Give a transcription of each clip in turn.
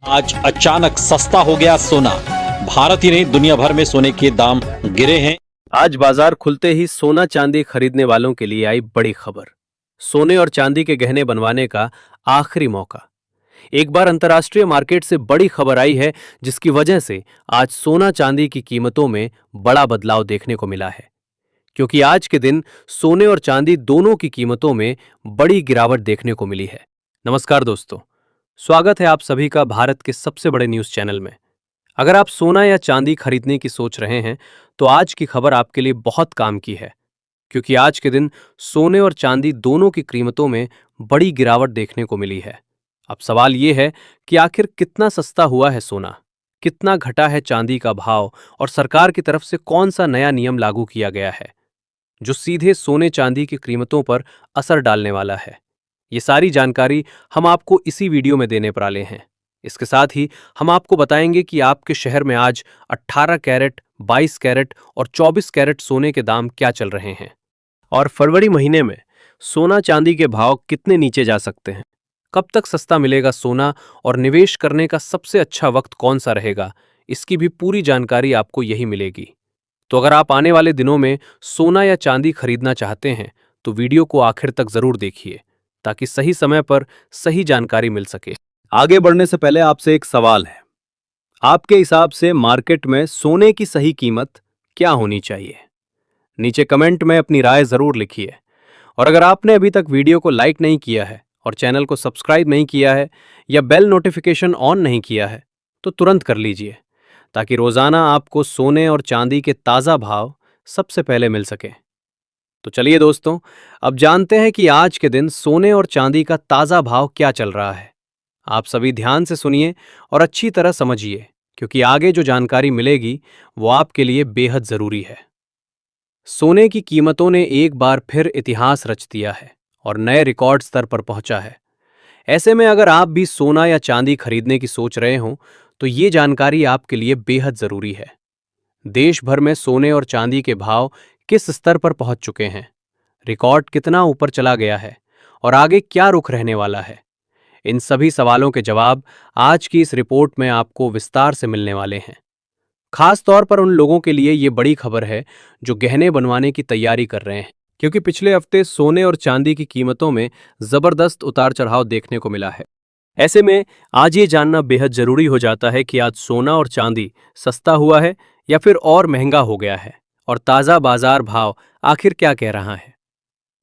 आज अचानक सस्ता हो गया सोना। भारत ही नहीं दुनिया भर में सोने के दाम गिरे हैं। आज बाजार खुलते ही सोना चांदी खरीदने वालों के लिए आई बड़ी खबर। सोने और चांदी के गहने बनवाने का आखिरी मौका। एक बार अंतर्राष्ट्रीय मार्केट से बड़ी खबर आई है जिसकी वजह से आज सोना चांदी की कीमतों में बड़ा बदलाव देखने को मिला है। क्योंकि आज के दिन सोने और चांदी दोनों की कीमतों में बड़ी गिरावट देखने को मिली है। नमस्कार दोस्तों, स्वागत है आप सभी का भारत के सबसे बड़े न्यूज चैनल में। अगर आप सोना या चांदी खरीदने की सोच रहे हैं तो आज की खबर आपके लिए बहुत काम की है, क्योंकि आज के दिन सोने और चांदी दोनों की कीमतों में बड़ी गिरावट देखने को मिली है। अब सवाल यह है कि आखिर कितना सस्ता हुआ है सोना, कितना घटा है चांदी का भाव और सरकार की तरफ से कौन सा नया नियम लागू किया गया है जो सीधे सोने चांदी की कीमतों पर असर डालने वाला है। ये सारी जानकारी हम आपको इसी वीडियो में देने वाले हैं। इसके साथ ही हम आपको बताएंगे कि आपके शहर में आज 18 कैरेट, 22 कैरेट और 24 कैरेट सोने के दाम क्या चल रहे हैं और फरवरी महीने में सोना चांदी के भाव कितने नीचे जा सकते हैं। कब तक सस्ता मिलेगा सोना और निवेश करने का सबसे अच्छा वक्त कौन सा रहेगा, इसकी भी पूरी जानकारी आपको यही मिलेगी। तो अगर आप आने वाले दिनों में सोना या चांदी खरीदना चाहते हैं तो वीडियो को आखिर तक जरूर देखिए ताकि सही समय पर सही जानकारी मिल सके। आगे बढ़ने से पहले आपसे एक सवाल है, आपके हिसाब से मार्केट में सोने की सही कीमत क्या होनी चाहिए? नीचे कमेंट में अपनी राय जरूर लिखिए। और अगर आपने अभी तक वीडियो को लाइक नहीं किया है और चैनल को सब्सक्राइब नहीं किया है या बेल नोटिफिकेशन ऑन नहीं किया है तो तुरंत कर लीजिए, ताकि रोजाना आपको सोने और चांदी के ताजा भाव सबसे पहले मिल सके। तो चलिए दोस्तों, अब जानते हैं कि आज के दिन सोने और चांदी का ताजा भाव क्या चल रहा है। आप सभी ध्यान से सुनिए और अच्छी तरह समझिए, क्योंकि आगे जो जानकारी मिलेगी वो आपके लिए बेहद जरूरी है। सोने की कीमतों ने एक बार फिर इतिहास रच दिया है और नए रिकॉर्ड स्तर पर पहुंचा है। ऐसे में अगर आप भी सोना या चांदी खरीदने की सोच रहे हो तो ये जानकारी आपके लिए बेहद जरूरी है। देश भर में सोने और चांदी के भाव किस स्तर पर पहुंच चुके हैं, रिकॉर्ड कितना ऊपर चला गया है और आगे क्या रुख रहने वाला है, इन सभी सवालों के जवाब आज की इस रिपोर्ट में आपको विस्तार से मिलने वाले हैं। खास तौर पर उन लोगों के लिए ये बड़ी खबर है जो गहने बनवाने की तैयारी कर रहे हैं, क्योंकि पिछले हफ्ते सोने और चांदी की कीमतों में जबरदस्त उतार चढ़ाव देखने को मिला है। ऐसे में आज ये जानना बेहद जरूरी हो जाता है कि आज सोना और चांदी सस्ता हुआ है या फिर और महंगा हो गया है और ताज़ा बाजार भाव आखिर क्या कह रहा है।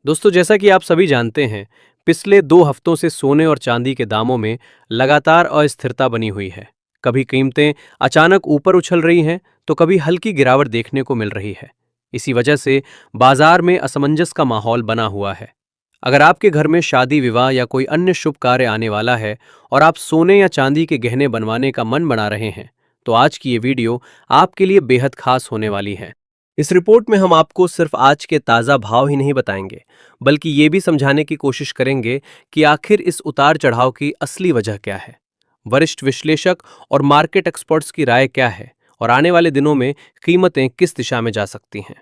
दोस्तों, जैसा कि आप सभी जानते हैं, पिछले 2 हफ्तों से सोने और चांदी के दामों में लगातार अस्थिरता बनी हुई है। कभी कीमतें अचानक ऊपर उछल रही हैं तो कभी हल्की गिरावट देखने को मिल रही है। इसी वजह से बाजार में असमंजस का माहौल बना हुआ है। अगर आपके घर में शादी विवाह या कोई अन्य शुभ कार्य आने वाला है और आप सोने या चांदी के गहने बनवाने का मन बना रहे हैं तो आज की ये वीडियो आपके लिए बेहद खास होने वाली है। इस रिपोर्ट में हम आपको सिर्फ आज के ताज़ा भाव ही नहीं बताएंगे, बल्कि ये भी समझाने की कोशिश करेंगे कि आखिर इस उतार चढ़ाव की असली वजह क्या है, वरिष्ठ विश्लेषक और मार्केट एक्सपर्ट्स की राय क्या है और आने वाले दिनों में कीमतें किस दिशा में जा सकती हैं।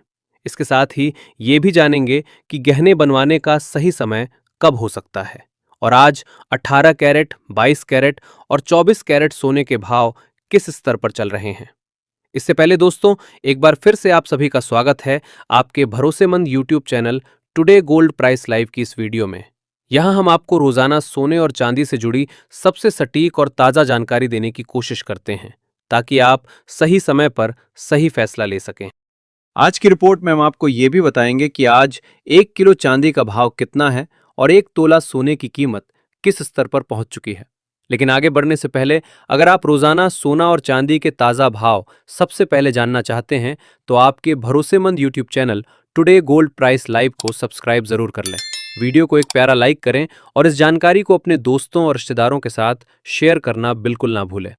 इसके साथ ही ये भी जानेंगे कि गहने बनवाने का सही समय कब हो सकता है और आज 18 कैरेट, 22 कैरेट और 24 कैरेट सोने के भाव किस स्तर पर चल रहे हैं। इससे पहले दोस्तों, एक बार फिर से आप सभी का स्वागत है आपके भरोसेमंद YouTube channel today gold price live की इस वीडियो में। यहां हम आपको रोजाना सोने और चांदी से जुड़ी सबसे सटीक और ताज़ा जानकारी देने की कोशिश करते हैं, ताकि आप सही समय पर सही फैसला ले सकें। आज की रिपोर्ट में हम आपको ये भी बताएंगे कि आज 1 किलो चांदी का भाव कितना है और 1 तोला सोने की कीमत किस स्तर पर पहुंच चुकी है। लेकिन आगे बढ़ने से पहले, अगर आप रोजाना सोना और चांदी के ताज़ा भाव सबसे पहले जानना चाहते हैं तो आपके भरोसेमंद YouTube channel today gold price live को सब्सक्राइब जरूर कर लें। वीडियो को एक प्यारा लाइक करें और इस जानकारी को अपने दोस्तों और रिश्तेदारों के साथ शेयर करना बिल्कुल ना भूलें।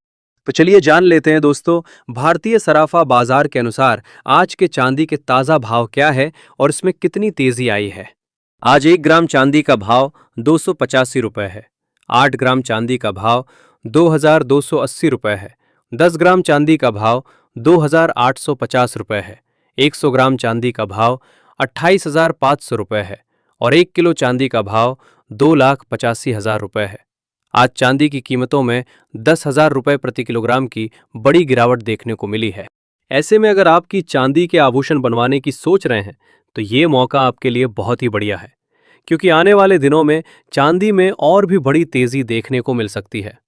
तो चलिए जान लेते हैं दोस्तों, भारतीय सराफा बाजार के अनुसार आज के चांदी के ताज़ा भाव क्या है और इसमें कितनी तेजी आई है। आज 1 ग्राम चांदी का भाव 285 रुपये है। 8 ग्राम चांदी का भाव 2280 रुपये है। 10 ग्राम चांदी का भाव 2850 रुपये है। 100 ग्राम चांदी का भाव 28,500 रुपये है और 1 किलो चांदी का भाव 2,85,000 रुपये है। आज चांदी की कीमतों में 10,000 रुपए प्रति किलोग्राम की बड़ी गिरावट देखने को मिली है। ऐसे में अगर आपकी चांदी के आभूषण बनवाने की सोच रहे हैं तो ये मौका आपके लिए बहुत ही बढ़िया है, क्योंकि आने वाले दिनों में चांदी में और भी बड़ी तेजी देखने को मिल सकती है।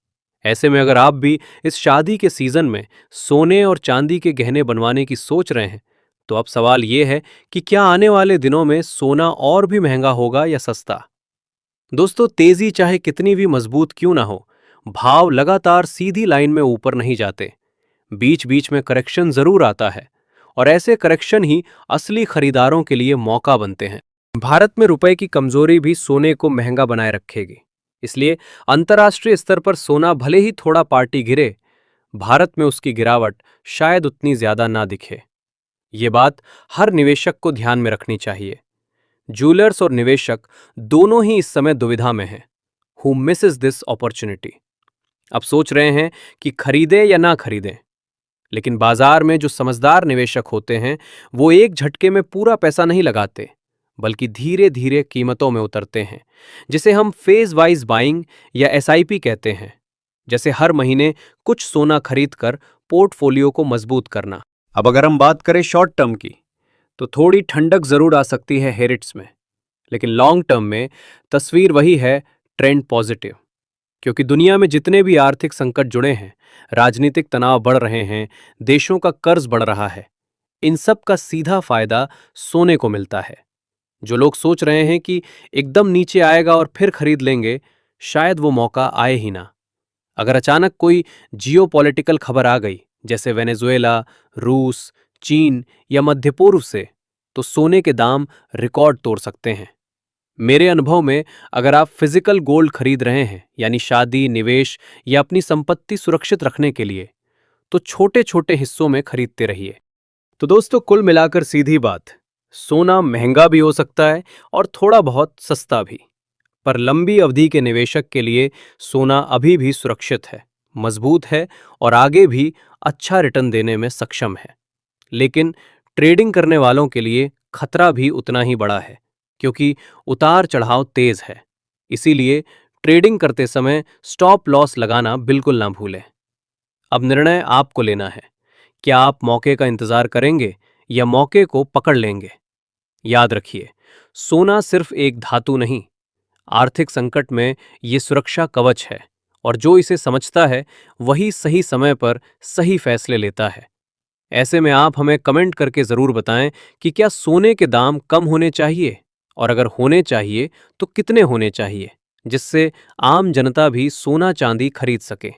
ऐसे में अगर आप भी इस शादी के सीजन में सोने और चांदी के गहने बनवाने की सोच रहे हैं तो अब सवाल ये है कि क्या आने वाले दिनों में सोना और भी महंगा होगा या सस्ता। दोस्तों, तेजी चाहे कितनी भी मजबूत क्यों ना हो, भाव लगातार सीधी लाइन में ऊपर नहीं जाते। बीच बीच में करेक्शन जरूर आता है और ऐसे करेक्शन ही असली खरीदारों के लिए मौका बनते हैं। भारत में रुपए की कमजोरी भी सोने को महंगा बनाए रखेगी, इसलिए अंतर्राष्ट्रीय स्तर पर सोना भले ही थोड़ा पार्टी गिरे, भारत में उसकी गिरावट शायद उतनी ज्यादा ना दिखे। ये बात हर निवेशक को ध्यान में रखनी चाहिए। ज्वेलर्स और निवेशक दोनों ही इस समय दुविधा में हैं। Who Mrs this opportunity. अब सोच रहे हैं कि खरीदें या ना खरीदें, लेकिन बाजार में जो समझदार निवेशक होते हैं वो एक झटके में पूरा पैसा नहीं लगाते, बल्कि धीरे धीरे कीमतों में उतरते हैं, जिसे हम फेज वाइज बाइंग या एसआईपी कहते हैं। जैसे हर महीने कुछ सोना खरीदकर पोर्टफोलियो को मजबूत करना। अब अगर हम बात करें शॉर्ट टर्म की, तो थोड़ी ठंडक जरूर आ सकती है हेरिट्स में, लेकिन लॉन्ग टर्म में तस्वीर वही है, ट्रेंड पॉजिटिव। क्योंकि दुनिया में जितने भी आर्थिक संकट जुड़े हैं, राजनीतिक तनाव बढ़ रहे हैं, देशों का कर्ज बढ़ रहा है, इन सब का सीधा फायदा सोने को मिलता है। जो लोग सोच रहे हैं कि एकदम नीचे आएगा और फिर खरीद लेंगे, शायद वो मौका आए ही ना। अगर अचानक कोई जियोपॉलिटिकल खबर आ गई, जैसे वेनेजुएला, रूस, चीन या मध्य पूर्व से, तो सोने के दाम रिकॉर्ड तोड़ सकते हैं। मेरे अनुभव में अगर आप फिजिकल गोल्ड खरीद रहे हैं, यानी शादी, निवेश या अपनी संपत्ति सुरक्षित रखने के लिए, तो छोटे छोटे हिस्सों में खरीदते रहिए। तो दोस्तों, कुल मिलाकर सीधी बात, सोना महंगा भी हो सकता है और थोड़ा बहुत सस्ता भी, पर लंबी अवधि के निवेशक के लिए सोना अभी भी सुरक्षित है, मजबूत है और आगे भी अच्छा रिटर्न देने में सक्षम है। लेकिन ट्रेडिंग करने वालों के लिए खतरा भी उतना ही बड़ा है, क्योंकि उतार चढ़ाव तेज है। इसीलिए ट्रेडिंग करते समय स्टॉप लॉस लगाना बिल्कुल ना भूलें। अब निर्णय आपको लेना है, क्या आप मौके का इंतजार करेंगे या मौके को पकड़ लेंगे। याद रखिए, सोना सिर्फ एक धातु नहीं, आर्थिक संकट में ये सुरक्षा कवच है, और जो इसे समझता है वही सही समय पर सही फैसले लेता है। ऐसे में आप हमें कमेंट करके जरूर बताएं कि क्या सोने के दाम कम होने चाहिए, और अगर होने चाहिए तो कितने होने चाहिए, जिससे आम जनता भी सोना चांदी खरीद सके।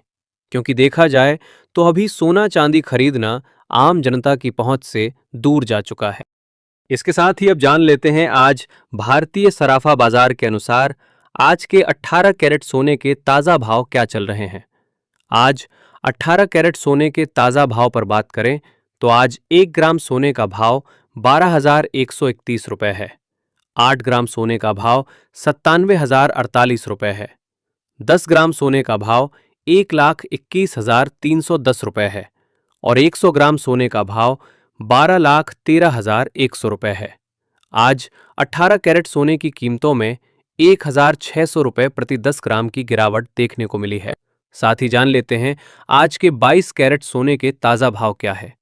क्योंकि देखा जाए तो अभी सोना चांदी खरीदना आम जनता की पहुंच से दूर जा चुका है। इसके साथ ही अब जान लेते हैं आज भारतीय सराफा बाजार के अनुसार आज के 18 कैरेट सोने के ताजा भाव क्या चल रहे हैं। आज 18 कैरेट सोने के ताजा भाव पर बात करें तो आज 1 ग्राम सोने का भाव 12,131 रुपए है। 8 ग्राम सोने का भाव 97,048 रुपए है। 10 ग्राम सोने का भाव 1,21,310 रुपए है और 100 ग्राम सोने का भाव 12,13,100 रुपए है। आज 18 कैरेट सोने की कीमतों में 1,600 रुपए प्रति 10 ग्राम की गिरावट देखने को मिली है। साथ ही जान लेते हैं आज के 22 कैरेट सोने के ताजा भाव क्या है।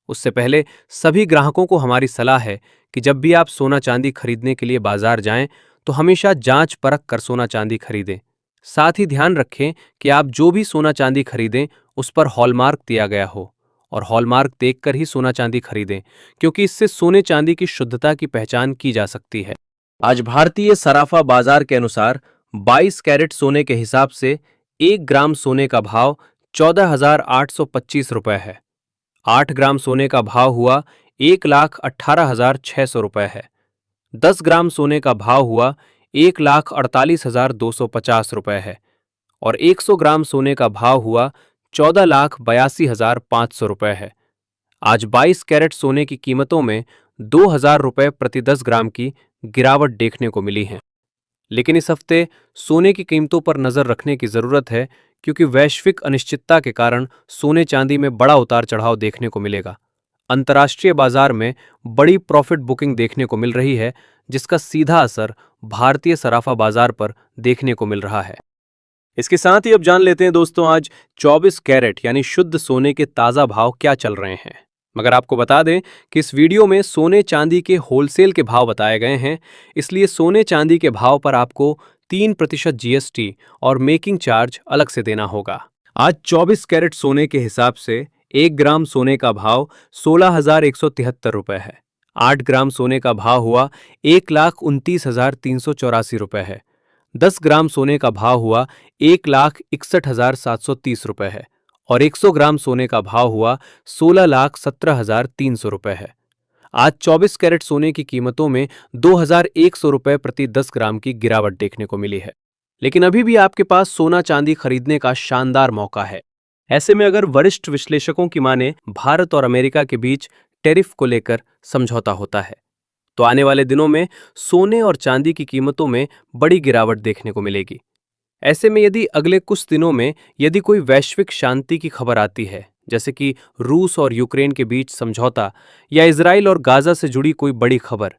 उससे पहले सभी ग्राहकों को हमारी सलाह है कि जब भी आप सोना चांदी खरीदने के लिए बाजार जाएं तो हमेशा जांच परख कर सोना चांदी खरीदें। साथ ही ध्यान रखें कि आप जो भी सोना चांदी खरीदें उस पर हॉलमार्क दिया गया हो, और हॉलमार्क देखकर ही सोना चांदी खरीदें, क्योंकि इससे सोने चांदी की शुद्धता की पहचान की जा सकती है। आज भारतीय सराफा बाजार के अनुसार 22 कैरेट सोने के हिसाब से 1 ग्राम सोने का भाव 14,825 रुपए है। 8 ग्राम सोने का भाव हुआ 1,18,600 रुपए है। 10 ग्राम सोने का भाव हुआ 1,48,250 रुपए है और 100 ग्राम सोने का भाव हुआ 14,82,500 रुपए है। आज 22 कैरेट सोने की कीमतों में 2,000 रुपए प्रति 10 ग्राम की गिरावट देखने को मिली है। लेकिन इस हफ्ते सोने की कीमतों पर नजर रखने की जरूरत है, क्योंकि वैश्विक अनिश्चितता के कारण सोने चांदी में बड़ा उतार चढ़ाव देखने को मिलेगा। अंतर्राष्ट्रीय बाजार में बड़ी प्रॉफिट बुकिंग देखने को मिल रही है, जिसका सीधा असर भारतीय सराफा बाजार पर देखने को मिल रहा है। इसके साथ ही अब जान लेते हैं दोस्तों आज 24 कैरेट यानी शुद्ध सोने के ताजा भाव क्या चल रहे हैं। मगर आपको बता दें कि इस वीडियो में सोने चांदी के होलसेल के भाव बताए गए हैं, इसलिए सोने चांदी के भाव पर आपको 3% जीएसटी और मेकिंग चार्ज अलग से देना होगा। आज 24 कैरेट सोने के हिसाब से 1 ग्राम सोने का भाव 16,173 रुपए है। 8 ग्राम सोने का भाव हुआ 1,29,384 रुपए है। 10 ग्राम सोने का भाव हुआ 1,61,730 रुपए है और 100 ग्राम सोने का भाव हुआ 16,17,300 रुपए है। आज 24 कैरेट सोने की कीमतों में 2,100 रुपए प्रति 10 ग्राम की गिरावट देखने को मिली है। लेकिन अभी भी आपके पास सोना चांदी खरीदने का शानदार मौका है। ऐसे में अगर वरिष्ठ विश्लेषकों की माने भारत और अमेरिका के बीच टैरिफ को लेकर समझौता होता है तो आने वाले दिनों में सोने और चांदी की कीमतों में बड़ी गिरावट देखने को मिलेगी। ऐसे में यदि अगले कुछ दिनों में यदि कोई वैश्विक शांति की खबर आती है, जैसे कि रूस और यूक्रेन के बीच समझौता या इजराइल और गाजा से जुड़ी कोई बड़ी खबर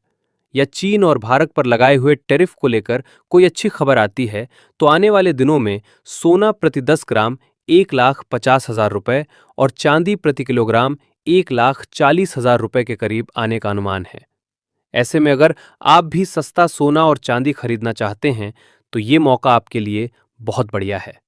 या चीन और भारत पर लगाए हुए टैरिफ को लेकर कोई अच्छी खबर आती है, तो आने वाले दिनों में सोना प्रति 10 ग्राम 1,50,000 रुपए और चांदी प्रति किलोग्राम 1,40,000 रुपए के करीब आने का अनुमान है। ऐसे में अगर आप भी सस्ता सोना और चांदी खरीदना चाहते हैं तो ये मौका आपके लिए बहुत बढ़िया है।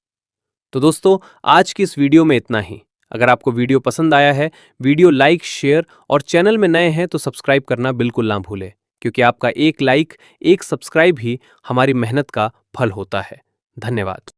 तो दोस्तों आज की इस वीडियो में इतना ही। अगर आपको वीडियो पसंद आया है, वीडियो लाइक, शेयर और चैनल में नए हैं तो सब्सक्राइब करना बिल्कुल ना भूलें, क्योंकि आपका एक लाइक, एक सब्सक्राइब ही हमारी मेहनत का फल होता है। धन्यवाद।